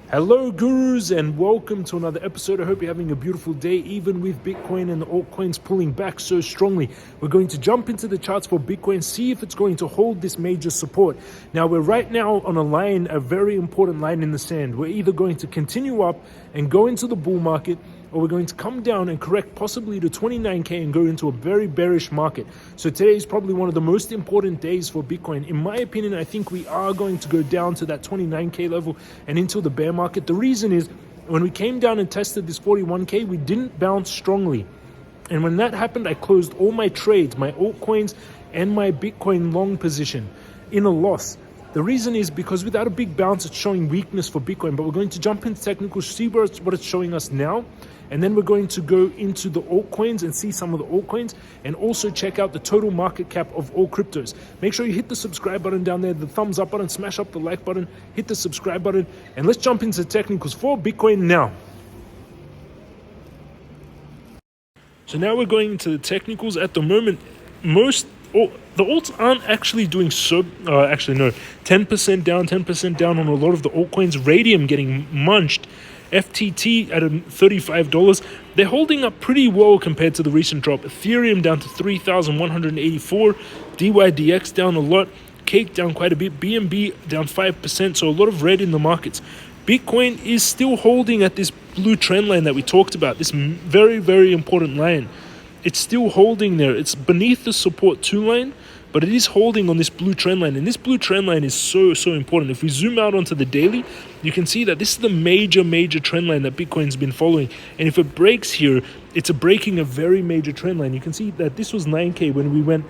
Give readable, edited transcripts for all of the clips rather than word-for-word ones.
Hello gurus and welcome to another episode. I hope you're having a beautiful day even with Bitcoin and the altcoins pulling back so strongly. We're going to jump into the charts for Bitcoin, see if it's going to hold this major support. Now we're right now on a line, a very important line in the sand. We're either going to continue up and go into the bull market, or we're going to come down and correct possibly to 29k and go into a very bearish market. So today is probably one of the most important days for Bitcoin. In my opinion, I think we are going to go down to that 29k level and into the bear market. The reason is when we came down and tested this 41k, we didn't bounce strongly. And when that happened, I closed all my trades, my altcoins and my Bitcoin long position in a loss. The reason is because without a big bounce, it's showing weakness for Bitcoin. But we're going to jump into technicals, see what it's showing us now. And then we're going to go into the altcoins and see some of the altcoins and also check out the total market cap of all cryptos. Make sure you hit the subscribe button down there, the thumbs up button, smash up the like button, hit the subscribe button, and let's jump into technicals for Bitcoin now. So now we're going into the technicals. At the moment, the alts aren't actually doing so, 10% down on a lot of the altcoins. Radium getting munched. FTT at $35. They're holding up pretty well compared to the recent drop. Ethereum down to 3,184. DYDX down a lot. Cake down quite a bit. BNB down 5%. So a lot of red in the markets. Bitcoin is still holding at this blue trend line that we talked about. This very, very important line. It's still holding there. It's beneath the support 2 line, but it is holding on this blue trend line. And this blue trend line is so important. If we zoom out onto the daily, you can see that this is the major trend line that Bitcoin's been following. And if it breaks here, it's breaking a very major trend line. You can see that this was 9K when we went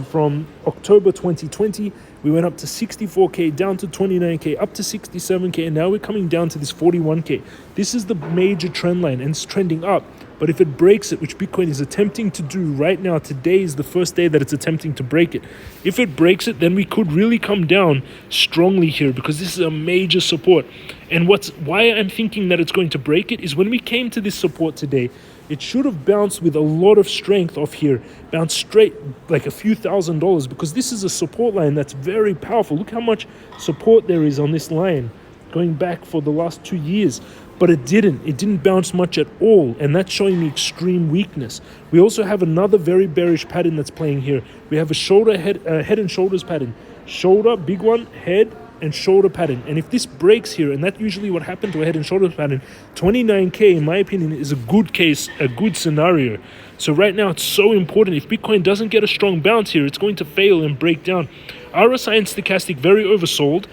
from October 2020, we went up to 64K, down to 29K, up to 67K, and now we're coming down to this 41K. This is the major trend line, and it's trending up. But if it breaks it, which Bitcoin is attempting to do right now, today is the first day that it's attempting to break it. If it breaks it, then we could really come down strongly here because this is a major support. And why I'm thinking that it's going to break it is when we came to this support today, it should have bounced with a lot of strength off here, bounced straight like a few $1,000s, because this is a support line that's very powerful. Look how much support there is on this line going back for the last 2 years. But it didn't bounce much at all, and that's showing me extreme weakness. We also have another very bearish pattern that's playing here. We have a head and shoulders pattern. Shoulder, big one, head and shoulder pattern. And if this breaks here, and that's usually what happened to a head and shoulders pattern, 29K, in my opinion, is a good case, a good scenario. So right now, it's so important. If Bitcoin doesn't get a strong bounce here, it's going to fail and break down. RSI and stochastic, very oversold.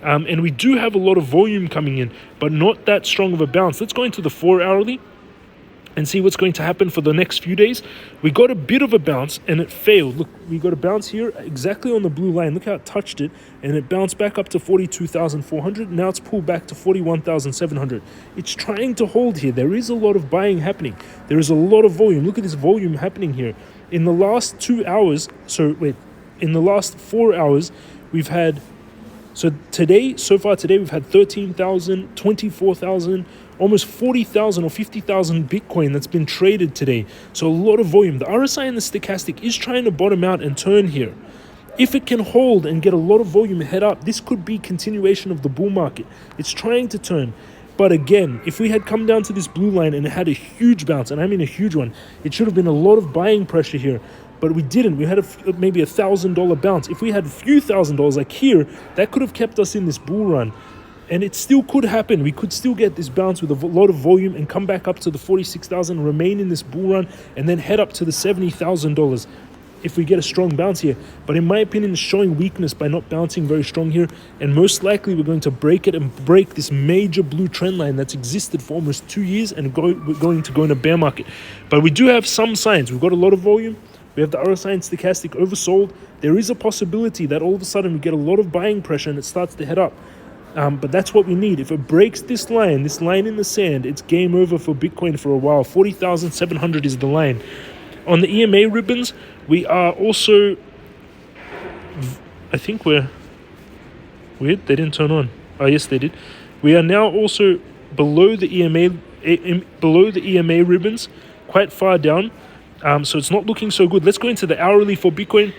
And we do have a lot of volume coming in, but not that strong of a bounce. Let's go into the 4-hourly and see what's going to happen for the next few days. We got a bit of a bounce and it failed. Look, we got a bounce here exactly on the blue line. Look how it touched it, and it bounced back up to 42,400. Now it's pulled back to 41,700. It's trying to hold here. There is a lot of buying happening. There is a lot of volume. Look at this volume happening here. In the last 2 hours, in the last 4 hours, we've had so far today, we've had 13,000, 24,000, almost 40,000 or 50,000 Bitcoin that's been traded today. So a lot of volume. The RSI and the stochastic is trying to bottom out and turn here. If it can hold and get a lot of volume and head up, this could be continuation of the bull market. It's trying to turn. But again, if we had come down to this blue line and it had a huge bounce, and I mean a huge one, it should have been a lot of buying pressure here. But we didn't. We had maybe $1,000 bounce. If we had a few $1,000s like here, that could have kept us in this bull run. And it still could happen. We could still get this bounce with a lot of volume and come back up to the 46,000, remain in this bull run, and then head up to the $70,000 if we get a strong bounce here. But in my opinion, it's showing weakness by not bouncing very strong here. And most likely we're going to break it and break this major blue trend line that's existed for almost 2 years, and we're going to go in a bear market. But we do have some signs. We've got a lot of volume. We have the RSI and stochastic oversold. There is a possibility that all of a sudden we get a lot of buying pressure and it starts to head up. But that's what we need. If it breaks this line in the sand, it's game over for Bitcoin for a while. 40,700 is the line. On the EMA ribbons, we are also, I think we're weird. They didn't turn on. Oh, yes, they did. We are now also below the EMA ribbons, quite far down. So it's not looking so good. Let's go into the hourly for Bitcoin.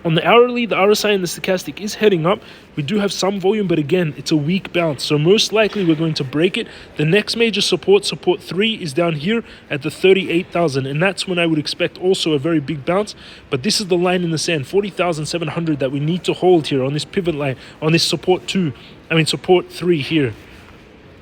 On the hourly, the RSI and the stochastic is heading up. We do have some volume, but again, it's a weak bounce. So most likely we're going to break it. The next major support 3, is down here at the 38,000. And that's when I would expect also a very big bounce. But this is the line in the sand, 40,700 that we need to hold here on this pivot line, on this support 3 here.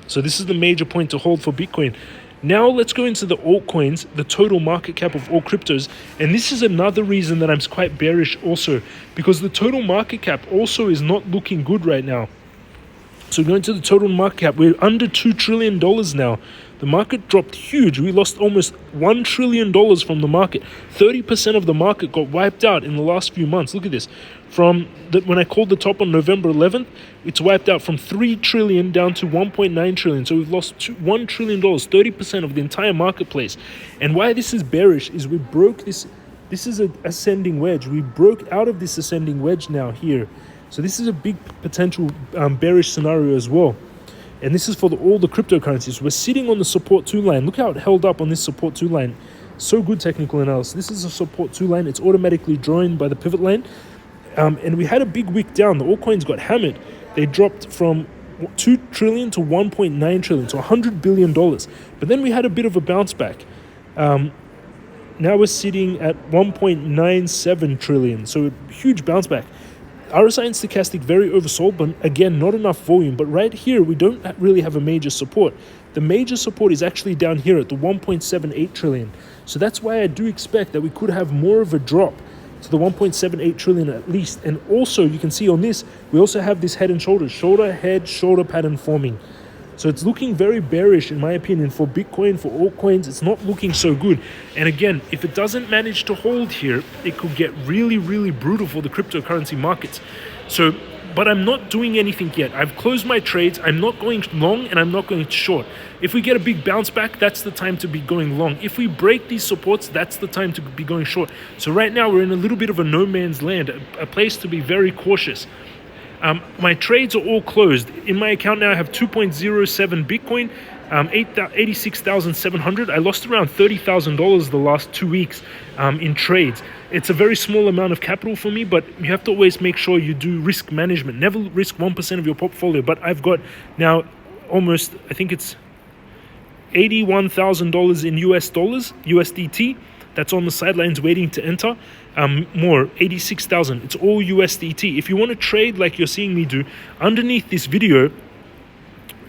So this is the major point to hold for Bitcoin. Now let's go into the altcoins, the total market cap of all cryptos. And this is another reason that I'm quite bearish also, because the total market cap also is not looking good right now. So going to the total market cap, we're under $2 trillion now. The market dropped huge. We lost almost $1 trillion from the market. 30% of the market got wiped out in the last few months. Look at this. When I called the top on November 11th, it's wiped out from 3 trillion down to 1.9 trillion. So we've lost $1 trillion, 30% of the entire marketplace. And why this is bearish is we broke this. This is an ascending wedge. We broke out of this ascending wedge now here. So this is a big potential bearish scenario as well. And this is for all the cryptocurrencies. We're sitting on the support 2 line. Look how it held up on this support 2 line. So good technical analysis. This is a support 2 line. It's automatically joined by the pivot line. And we had a big wick down. The altcoins got hammered. They dropped from 2 trillion to 1.9 trillion, so $100 billion. But then we had a bit of a bounce back. Now we're sitting at 1.97 trillion, so a huge bounce back. RSI and stochastic very oversold, but again, not enough volume. But right here, we don't really have a major support. The major support is actually down here at the 1.78 trillion. So that's why I do expect that we could have more of a drop to the 1.78 trillion at least. And also, you can see on this, we also have this head and shoulders, shoulder pattern forming. So it's looking very bearish, in my opinion, for Bitcoin, for altcoins. It's not looking so good. And again, if it doesn't manage to hold here, it could get really, really brutal for the cryptocurrency markets. But I'm not doing anything yet. I've closed my trades. I'm not going long and I'm not going short. If we get a big bounce back, that's the time to be going long. If we break these supports, that's the time to be going short. So right now we're in a little bit of a no man's land, a place to be very cautious. My trades are all closed. In my account now I have 2.07 Bitcoin, 86,700. I lost around $30,000 the last 2 weeks in trades. It's a very small amount of capital for me, but you have to always make sure you do risk management. Never risk 1% of your portfolio. But I've got now almost, I think it's $81,000 in US dollars, USDT. That's on the sidelines waiting to enter. More, 86,000. It's all USDT. If you want to trade like you're seeing me do, underneath this video,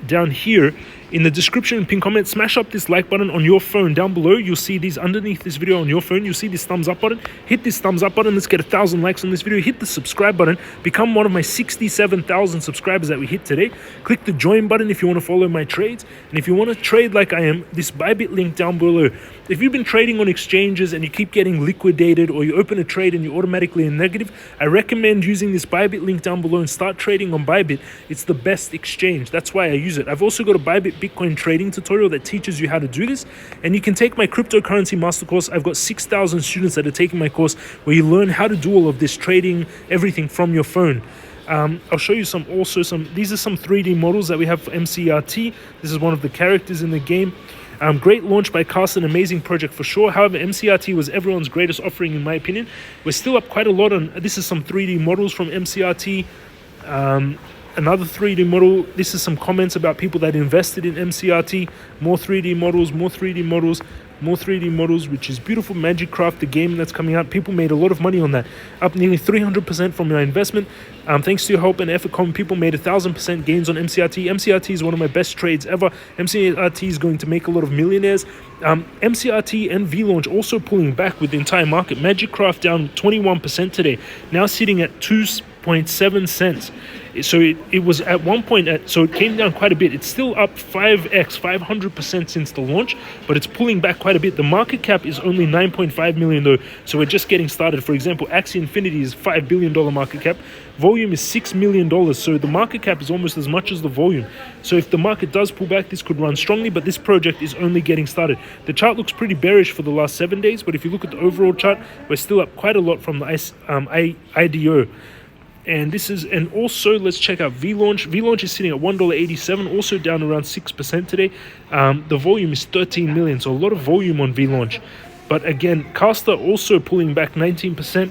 down here, in the description and pin comment, smash up this like button on your phone. Down below, you'll see these underneath this video on your phone. You'll see this thumbs up button. Hit this thumbs up button. Let's get 1,000 likes on this video. Hit the subscribe button. Become one of my 67,000 subscribers that we hit today. Click the join button if you want to follow my trades. And if you want to trade like I am, this Bybit link down below. If you've been trading on exchanges and you keep getting liquidated, or you open a trade and you're automatically in negative, I recommend using this Bybit link down below and start trading on Bybit. It's the best exchange. That's why I use it. I've also got a Bybit Bitcoin trading tutorial that teaches you how to do this, and you can take my cryptocurrency master course. I've got 6,000 students that are taking my course, where you learn how to do all of this trading, everything from your phone. I'll show you these are some 3D models that we have for MCRT. This is one of the characters in the game. Great launch by Carson, amazing project for sure. However, MCRT was everyone's greatest offering in my opinion. We're still up quite a lot on, this is some 3D models from MCRT. Another 3D model. This is some comments about people that invested in MCRT. More 3D models, more 3D models, more 3D models, which is beautiful. Magic Craft, the game that's coming out. People made a lot of money on that. Up nearly 300% from their investment. Thanks to your help and effort, people made 1,000% gains on MCRT. MCRT is one of my best trades ever. MCRT is going to make a lot of millionaires. MCRT and VLaunch also pulling back with the entire market. Magic Craft down 21% today. Now sitting at 2.7 cents. So it was at one point, so it came down quite a bit. It's still up 500% since the launch, but it's pulling back quite a bit. The market cap is only 9.5 million though, so we're just getting started. For example, Axie Infinity is $5 billion market cap. Volume is $6 million, so the market cap is almost as much as the volume. So if the market does pull back, this could run strongly, but this project is only getting started. The chart looks pretty bearish for the last 7 days, but if you look at the overall chart, we're still up quite a lot from the IDO. And also let's check out VLaunch. VLaunch is sitting at $1.87, also down around 6% today. The volume is 13 million, so a lot of volume on VLaunch. But again, Caster also pulling back 19%.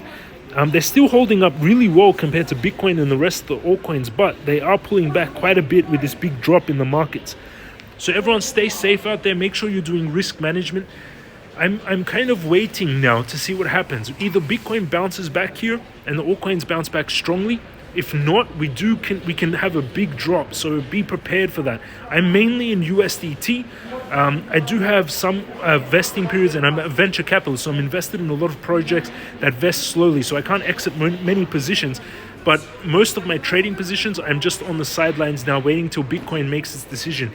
They're still holding up really well compared to Bitcoin and the rest of the altcoins, but they are pulling back quite a bit with this big drop in the markets. So everyone stay safe out there. Make sure you're doing risk management. I'm kind of waiting now to see what happens. Either Bitcoin bounces back here and the altcoins bounce back strongly. If not, we can have a big drop. So be prepared for that. I'm mainly in USDT. I do have some vesting periods, and I'm a venture capitalist, so I'm invested in a lot of projects that vest slowly. So I can't exit many positions. But most of my trading positions, I'm just on the sidelines now, waiting till Bitcoin makes its decision.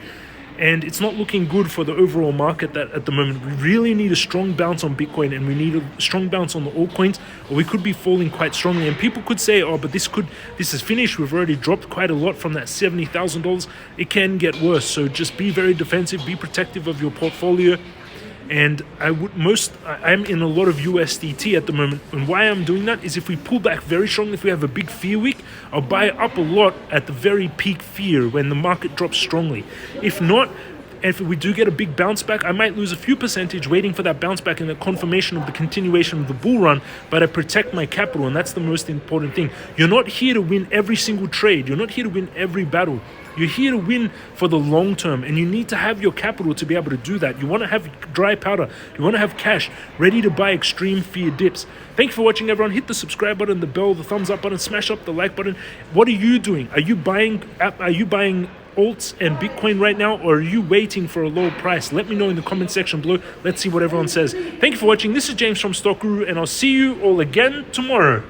And it's not looking good for the overall market that at the moment. We really need a strong bounce on Bitcoin, and we need a strong bounce on the altcoins, or we could be falling quite strongly. And people could say, oh, but this is finished. We've already dropped quite a lot from that $70,000. It can get worse. So just be very defensive, be protective of your portfolio. And I'm in a lot of USDT at the moment. And why I'm doing that is if we pull back very strongly, if we have a big fear week, I'll buy up a lot at the very peak fear when the market drops strongly. If not, if we do get a big bounce back, I might lose a few percentage waiting for that bounce back and the confirmation of the continuation of the bull run, but I protect my capital, and that's the most important thing. You're not here to win every single trade. You're not here to win every battle. You're here to win for the long term, and you need to have your capital to be able to do that. You want to have dry powder. You want to have cash ready to buy extreme fear dips. Thank you for watching, everyone. Hit the subscribe button, the bell, the thumbs up button, smash up the like button. What are you doing? Are you buying alts and Bitcoin right now, or are you waiting for a low price? Let me know in the comment section below. Let's see what everyone says. Thank you for watching. This is James from Stock Guru, and I'll see you all again tomorrow.